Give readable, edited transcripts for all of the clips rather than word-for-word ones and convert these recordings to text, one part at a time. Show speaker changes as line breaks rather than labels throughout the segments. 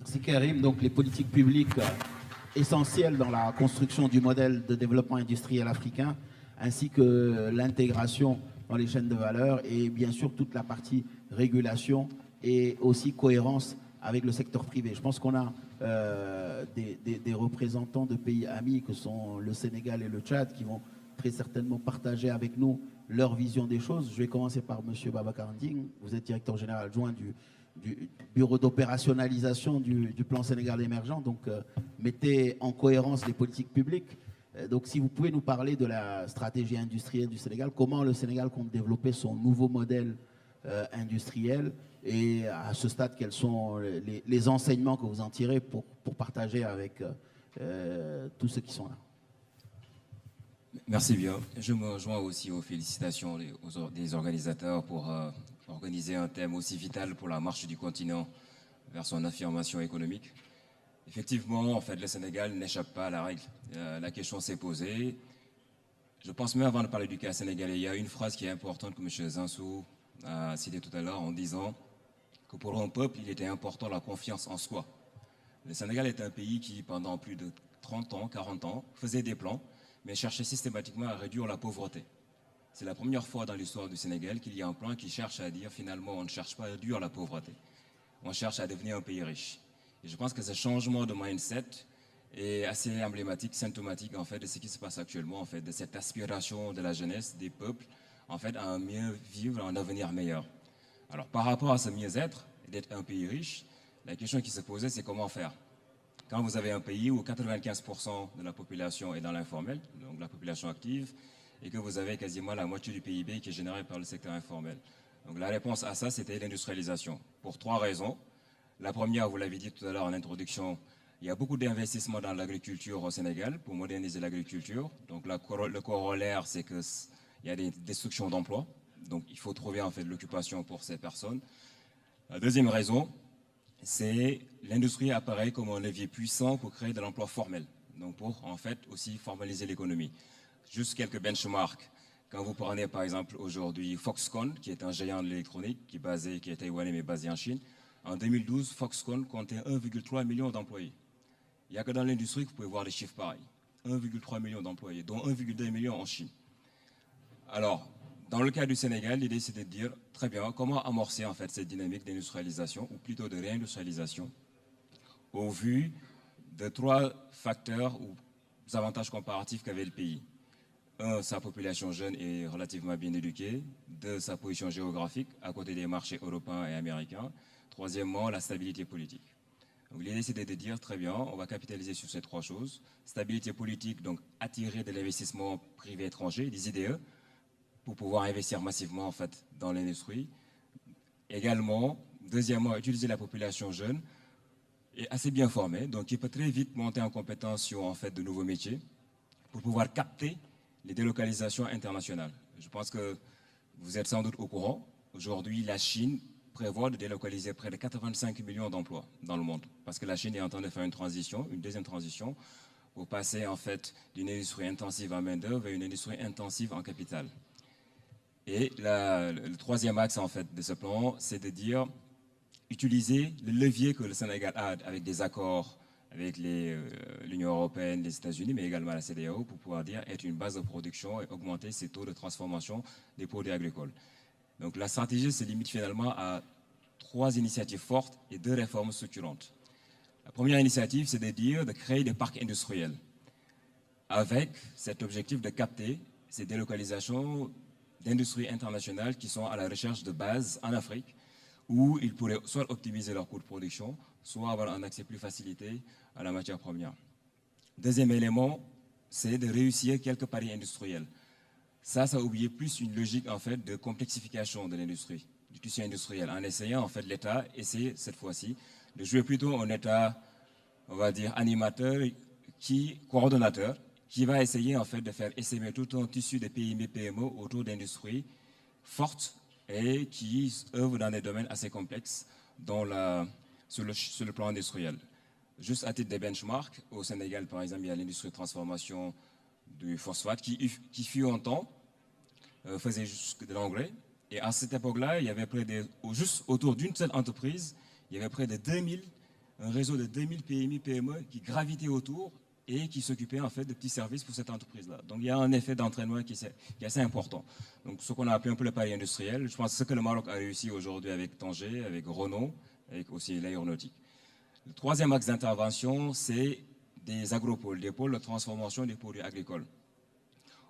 Merci Karim. Donc les politiques publiques essentielles dans la construction du modèle de développement industriel africain, ainsi que l'intégration dans les chaînes de valeur et bien sûr toute la partie régulation et aussi cohérence avec le secteur privé. Je pense qu'on a des représentants de pays amis que sont le Sénégal et le Tchad qui vont très certainement partager avec nous leur vision des choses. Je vais commencer par M. Babacar Nding. Vous êtes directeur général adjoint du bureau d'opérationnalisation du plan Sénégal émergent. Donc, mettez en cohérence les politiques publiques. Donc, si vous pouvez nous parler de la stratégie industrielle du Sénégal, comment le Sénégal compte développer son nouveau modèle industriel et à ce stade, quels sont les enseignements que vous en tirez pour partager avec tous ceux qui sont là.
Merci bien. Je me rejoins aussi aux félicitations des organisateurs pour organiser un thème aussi vital pour la marche du continent vers son affirmation économique. Effectivement, en fait, le Sénégal n'échappe pas à la règle. La question s'est posée. Je pense même avant de parler du cas sénégalais, il y a une phrase qui est importante que M. Zinsou a citée tout à l'heure en disant que pour un peuple, il était important la confiance en soi. Le Sénégal est un pays qui, pendant plus de 30 ans, 40 ans, faisait des plans, mais cherchait systématiquement à réduire la pauvreté. C'est la première fois dans l'histoire du Sénégal qu'il y a un plan qui cherche à dire finalement on ne cherche pas à réduire la pauvreté, on cherche à devenir un pays riche. Et je pense que ce changement de mindset est assez emblématique, symptomatique en fait de ce qui se passe actuellement, en fait, de cette aspiration de la jeunesse, des peuples, en fait, à un mieux vivre, à un avenir meilleur. Alors par rapport à ce mieux-être, d'être un pays riche, la question qui se posait c'est comment faire. Quand vous avez un pays où 95% de la population est dans l'informel, donc la population active, et que vous avez quasiment la moitié du PIB qui est généré par le secteur informel. Donc la réponse à ça, c'était l'industrialisation, pour 3 raisons. La première, vous l'avez dit tout à l'heure en introduction, il y a beaucoup d'investissements dans l'agriculture au Sénégal pour moderniser l'agriculture. Donc le corollaire, c'est qu'il y a des destructions d'emplois. Donc il faut trouver en fait l'occupation pour ces personnes. La deuxième raison, c'est l'industrie apparaît comme un levier puissant pour créer de l'emploi formel, donc pour en fait aussi formaliser l'économie. Juste quelques benchmarks. Quand vous prenez par exemple aujourd'hui Foxconn, qui est un géant de l'électronique, qui est taïwanais mais basé en Chine, en 2012, Foxconn comptait 1,3 million d'employés. Il n'y a que dans l'industrie que vous pouvez voir des chiffres pareils. 1,3 million d'employés, dont 1,2 million en Chine. Alors, dans le cas du Sénégal, l'idée c'est de dire, très bien, comment amorcer en fait cette dynamique d'industrialisation, ou plutôt de réindustrialisation, au vu de 3 facteurs ou avantages comparatifs qu'avait le pays. 1, sa population jeune et relativement bien éduquée. 2, sa position géographique, à côté des marchés européens et américains. 3e, la stabilité politique. Donc l'idée c'était de dire, très bien, on va capitaliser sur ces 3 choses. Stabilité politique, donc attirer de l'investissement privé étranger, des IDE, pour pouvoir investir massivement en fait dans l'industrie. Également, deuxièmement, utiliser la population jeune et assez bien formée, donc qui peut très vite monter en compétence sur en fait de nouveaux métiers pour pouvoir capter les délocalisations internationales. Je pense que vous êtes sans doute au courant. Aujourd'hui, la Chine prévoit de délocaliser près de 85 millions d'emplois dans le monde, parce que la Chine est en train de faire une transition, une deuxième transition, pour passer en fait d'une industrie intensive en main-d'œuvre vers une industrie intensive en capital. Et le 3e axe en fait de ce plan, c'est de dire utiliser le levier que le Sénégal a avec des accords avec l'Union européenne, les États-Unis, mais également la CEDEAO, pour pouvoir dire être une base de production et augmenter ses taux de transformation des produits agricoles. Donc la stratégie se limite finalement à 3 initiatives fortes et 2 réformes structurantes. La première initiative, c'est de créer des parcs industriels avec cet objectif de capter ces délocalisations d'industries internationales qui sont à la recherche de bases en Afrique, où ils pourraient soit optimiser leurs coûts de production, soit avoir un accès plus facilité à la matière première. Deuxième élément, c'est de réussir quelques paris industriels. Ça a oublié plus une logique en fait de complexification de l'industrie, du tissu industriel, en essayant en fait l'État essaie cette fois-ci de jouer plutôt un État, on va dire animateur, coordonnateur, qui va essayer en fait de faire essaimer tout un tissu de PME, PME autour d'industries fortes et qui œuvrent dans des domaines assez complexes sur le plan industriel. Juste à titre de benchmark, au Sénégal par exemple, il y a l'industrie de transformation du phosphate qui fut un temps, faisait juste de l'engrais. Et à cette époque-là, il y avait juste autour d'une seule entreprise, il y avait près de 2000 un réseau de 2000 PMI, PME qui gravitaient autour et qui s'occupaient en fait de petits services pour cette entreprise-là. Donc il y a un effet d'entraînement qui est assez important. Donc ce qu'on a appelé un peu le pari industriel, je pense que c'est ce que le Maroc a réussi aujourd'hui avec Tanger, avec Renault, avec aussi l'aéronautique. Le troisième axe d'intervention, c'est des agropoles, des pôles de transformation des produits agricoles.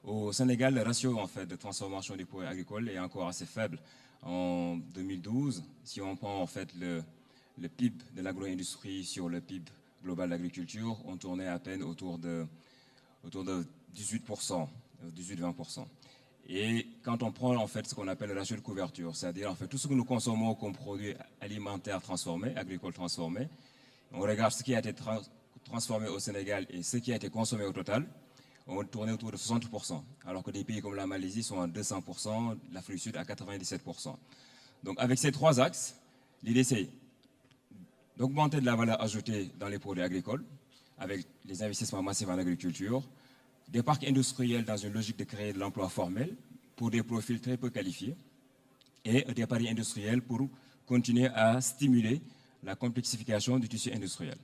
Au Sénégal, le ratio en fait, de transformation des produits agricoles est encore assez faible. En 2012, si on prend en fait le PIB de l'agro-industrie sur le PIB global d'agriculture, on tournait à peine autour de 18%, 18-20%. Et quand on prend en fait ce qu'on appelle le ratio de couverture, c'est-à-dire en fait tout ce que nous consommons comme produits alimentaires transformés, agricoles transformés, on regarde ce qui a été transformé au Sénégal et ce qui a été consommé au total, on tournait autour de 60%, alors que des pays comme la Malaisie sont à 200%, l'Afrique du Sud à 97%. Donc avec ces trois axes, l'idée c'est d'augmenter de la valeur ajoutée dans les produits agricoles, avec les investissements massifs en agriculture, des parcs industriels dans une logique de créer de l'emploi formel pour des profils très peu qualifiés, et des paris industriels pour continuer à stimuler la complexification du tissu industriel.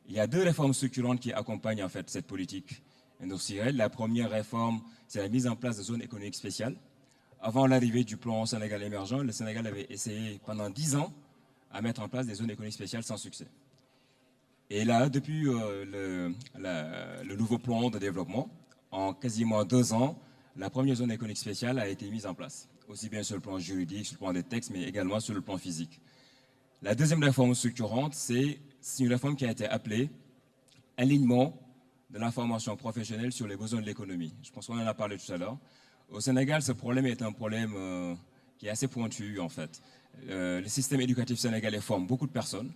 Il y a deux réformes structurantes qui accompagnent en fait cette politique industrielle. La première réforme, c'est la mise en place de zones économiques spéciales. Avant l'arrivée du plan Sénégal émergent, le Sénégal avait essayé pendant 10 ans à mettre en place des zones économiques spéciales sans succès. Et là, depuis le nouveau plan de développement, en quasiment 2 ans, la première zone économique spéciale a été mise en place, aussi bien sur le plan juridique, sur le plan des textes, mais également sur le plan physique. La deuxième réforme structurante, c'est une réforme qui a été appelée alignement de la formation professionnelle sur les besoins de l'économie. Je pense qu'on en a parlé tout à l'heure. Au Sénégal, ce problème est un problème qui est assez pointu, en fait. Le système éducatif sénégalais forme beaucoup de personnes,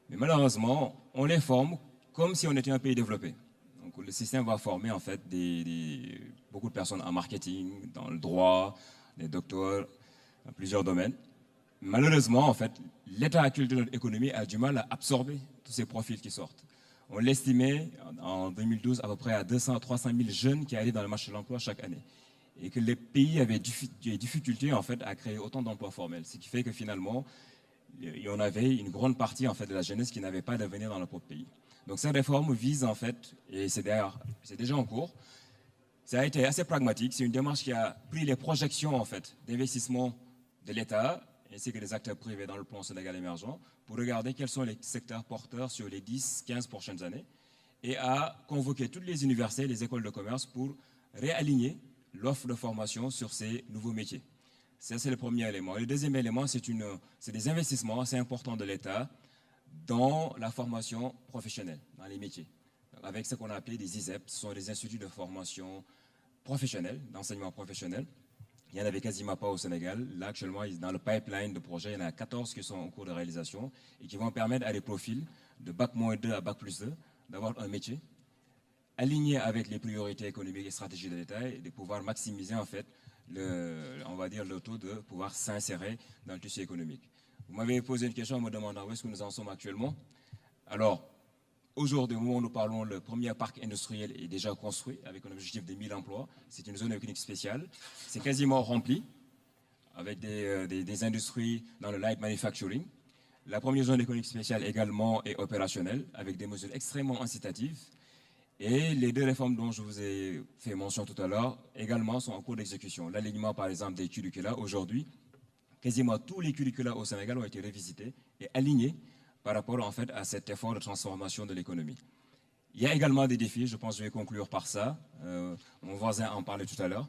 mais malheureusement, on les forme comme si on était un pays développé. Donc, le système va former, en fait, beaucoup de personnes en marketing, dans le droit, des docteurs, dans plusieurs domaines. Malheureusement, en fait, l'état actuel de notre économie a du mal à absorber tous ces profils qui sortent. On l'estimait en 2012 à peu près à 200 à 300 000 jeunes qui allaient dans le marché de l'emploi chaque année. Et que les pays avaient des difficultés en fait, à créer autant d'emplois formels. Ce qui fait que finalement, il y en avait une grande partie en fait, de la jeunesse qui n'avait pas d'avenir dans leur propre pays. Donc cette réforme vise en fait, et c'est déjà en cours, ça a été assez pragmatique. C'est une démarche qui a pris les projections en fait, d'investissement de l'État ainsi que des acteurs privés dans le plan Sénégal émergent pour regarder quels sont les secteurs porteurs sur les 10-15 prochaines années et à convoquer toutes les universités et les écoles de commerce pour réaligner l'offre de formation sur ces nouveaux métiers. Ça, c'est le premier élément. Et le deuxième élément, c'est des investissements assez importants de l'État dans la formation professionnelle, dans les métiers. Donc, avec ce qu'on a appelé des ISEP, ce sont des instituts de formation professionnelle, d'enseignement professionnel. Il n'y en avait quasiment pas au Sénégal. Là, actuellement, dans le pipeline de projets, il y en a 14 qui sont en cours de réalisation et qui vont permettre à des profils de Bac-2 à Bac+2 d'avoir un métier aligné avec les priorités économiques et stratégiques de l'État et de pouvoir maximiser, en fait, on va dire, le taux de pouvoir s'insérer dans le tissu économique. Vous m'avez posé une question en me demandant où est-ce que nous en sommes actuellement. Alors, aujourd'hui, au moment où nous parlons, le premier parc industriel est déjà construit avec un objectif de 1000 emplois. C'est une zone économique spéciale. C'est quasiment rempli avec des industries dans le light manufacturing. La première zone économique spéciale également est opérationnelle avec des mesures extrêmement incitatives. Et les deux réformes dont je vous ai fait mention tout à l'heure également sont en cours d'exécution. L'alignement, par exemple, des curricula. Aujourd'hui, quasiment tous les curricula au Sénégal ont été revisités et alignés par rapport en fait, à cet effort de transformation de l'économie. Il y a également des défis, je pense que je vais conclure par ça. Mon voisin en parlait tout à l'heure.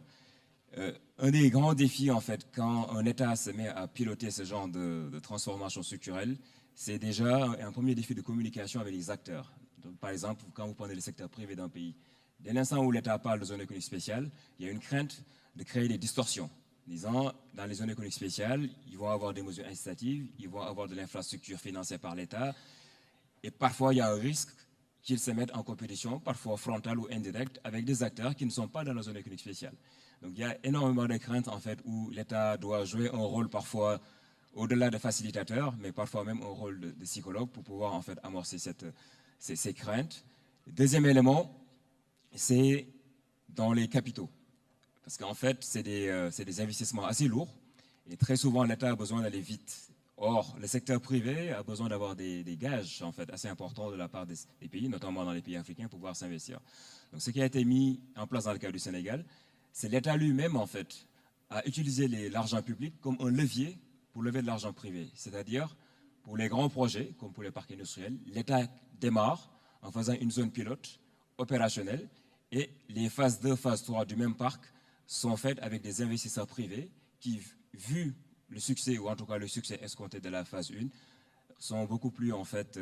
Un des grands défis, en fait, quand un État se met à piloter ce genre de transformation structurelle, c'est déjà un premier défi de communication avec les acteurs. Donc, par exemple, quand vous prenez le secteur privé d'un pays, dès l'instant où l'État parle de zone économique spéciale, il y a une crainte de créer des distorsions. Disant, dans les zones économiques spéciales, ils vont avoir des mesures incitatives, ils vont avoir de l'infrastructure financée par l'État, et parfois il y a un risque qu'ils se mettent en compétition, parfois frontale ou indirecte, avec des acteurs qui ne sont pas dans la zone économique spéciale. Donc il y a énormément de craintes en fait où l'État doit jouer un rôle parfois au-delà de facilitateur, mais parfois même un rôle de psychologue pour pouvoir en fait amorcer ces craintes. Deuxième élément, c'est dans les capitaux. Parce qu'en fait, c'est des investissements assez lourds et très souvent, l'État a besoin d'aller vite. Or, le secteur privé a besoin d'avoir des gages en fait, assez importants de la part des pays, notamment dans les pays africains, pour pouvoir s'investir. Donc, ce qui a été mis en place dans le cas du Sénégal, c'est l'État lui-même, en fait, à utiliser l'argent public comme un levier pour lever de l'argent privé. C'est-à-dire, pour les grands projets, comme pour les parcs industriels, l'État démarre en faisant une zone pilote opérationnelle et les phases 2, phase 3 du même parc sont faites avec des investisseurs privés qui, vu le succès, ou en tout cas le succès escompté de la phase 1, sont beaucoup plus en fait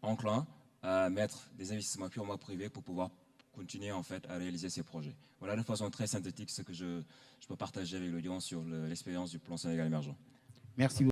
enclins à mettre des investissements purement privés pour pouvoir continuer en fait à réaliser ces projets. Voilà de façon très synthétique ce que je peux partager avec l'audience sur l'expérience du plan Sénégal émergent.
Merci.